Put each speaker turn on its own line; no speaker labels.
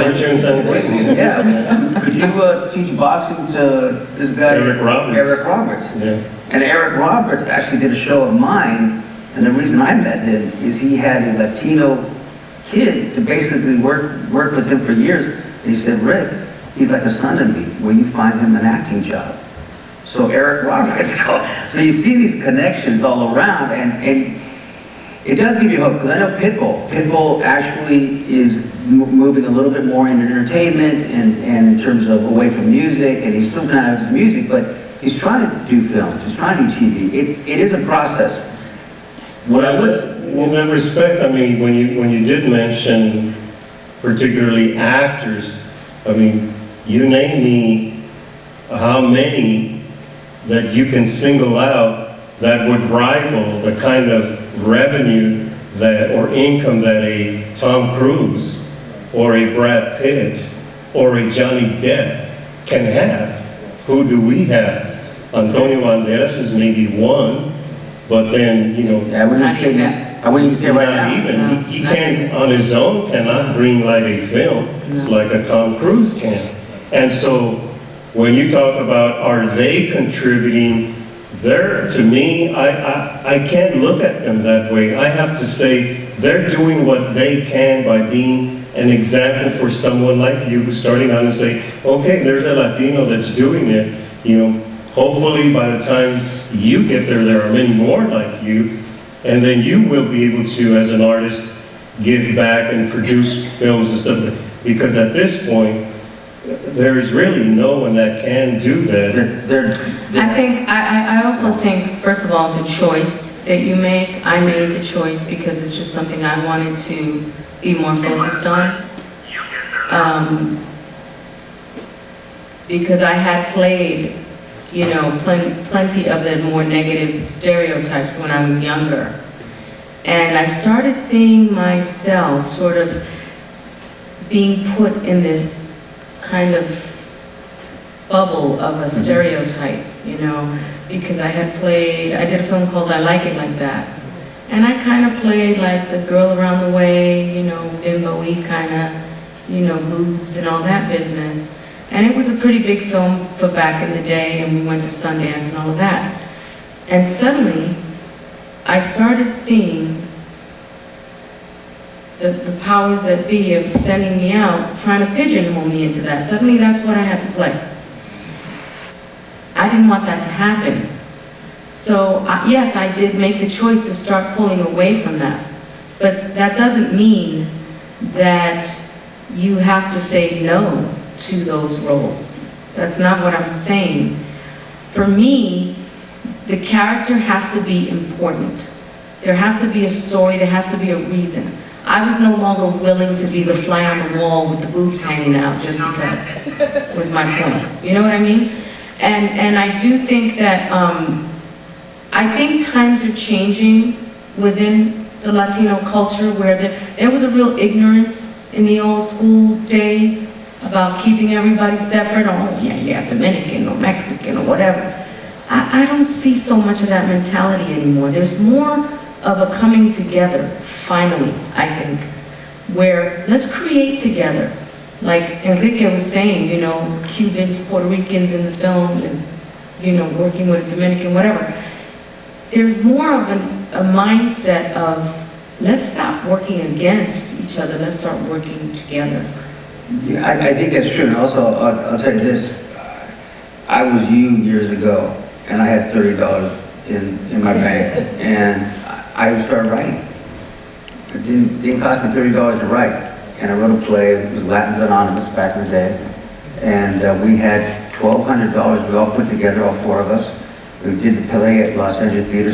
Fletcher and San Quentin.
Yeah. Could you teach boxing to this guy?
Eric Roberts.
Eric Roberts.
Yeah.
And Eric Roberts actually did a show of mine, and the reason I met him is he had a Latino kid to basically work with him for years. And he said, Rick, he's like a son to me. Will you find him an acting job? So Eric Roberts, so you see these connections all around, and it does give you hope, because I know Pitbull actually is moving a little bit more into entertainment and in terms of away from music, and he's still kind of his music, but he's trying to do films, he's trying to do TV. It is a process. What I would,
in that respect, I mean, when you did mention particularly actors, I mean, you name me how many that you can single out that would rival the kind of revenue that or income that a Tom Cruise or a Brad Pitt or a Johnny Depp can have. Who do we have? Antonio Banderas is maybe one, but then, you know,
I wouldn't even say right now.
not even. He can, on his own, cannot green light a film like a Tom Cruise can. And so, when you talk about are they contributing, to me, I can't look at them that way. I have to say they're doing what they can by being an example for someone like you who's starting out and say, okay, there's a Latino that's doing it. You know, hopefully by the time you get there are many more like you, and then you will be able to, as an artist, give back and produce films and stuff. Because at this point, there is really no one that can do that.
I also think, first of all, it's a choice that you make. I made the choice because it's just something I wanted to be more focused on. Because I had played, you know, plenty of the more negative stereotypes when I was younger. And I started seeing myself sort of being put in this kind of bubble of a stereotype, you know, because I did a film called I Like It Like That. And I kind of played like the girl around the way, you know, bimbo-y kind of, you know, boobs and all that business. And it was a pretty big film for back in the day, and we went to Sundance and all of that. And suddenly, I started seeing the powers that be of sending me out, trying to pigeonhole me into that. Suddenly that's what I had to play. I didn't want that to happen. So yes, I did make the choice to start pulling away from that. But that doesn't mean that you have to say no to those roles. That's not what I'm saying. For me, the character has to be important. There has to be a story, there has to be a reason. I was no longer willing to be the fly on the wall with the boobs hanging out just because, was my point. You know what I mean? And I do think that, I think times are changing within the Latino culture where there was a real ignorance in the old school days about keeping everybody separate. Oh, yeah, Dominican or Mexican or whatever. I don't see so much of that mentality anymore. There's more of a coming together, finally, I think, where let's create together. Like Enrique was saying, you know, Cubans, Puerto Ricans in the film is, you know, working with a Dominican, whatever. There's more of a mindset of let's stop working against each other, let's start working together.
Yeah, I think that's true. And also, I'll tell you this, I was you years ago, and I had $30 in my bank, and I started writing. It didn't cost me $30 to write. And I wrote a play, it was Latins Anonymous back in the day. And we had $1,200 we all put together, all four of us. We did the play at Los Angeles Theater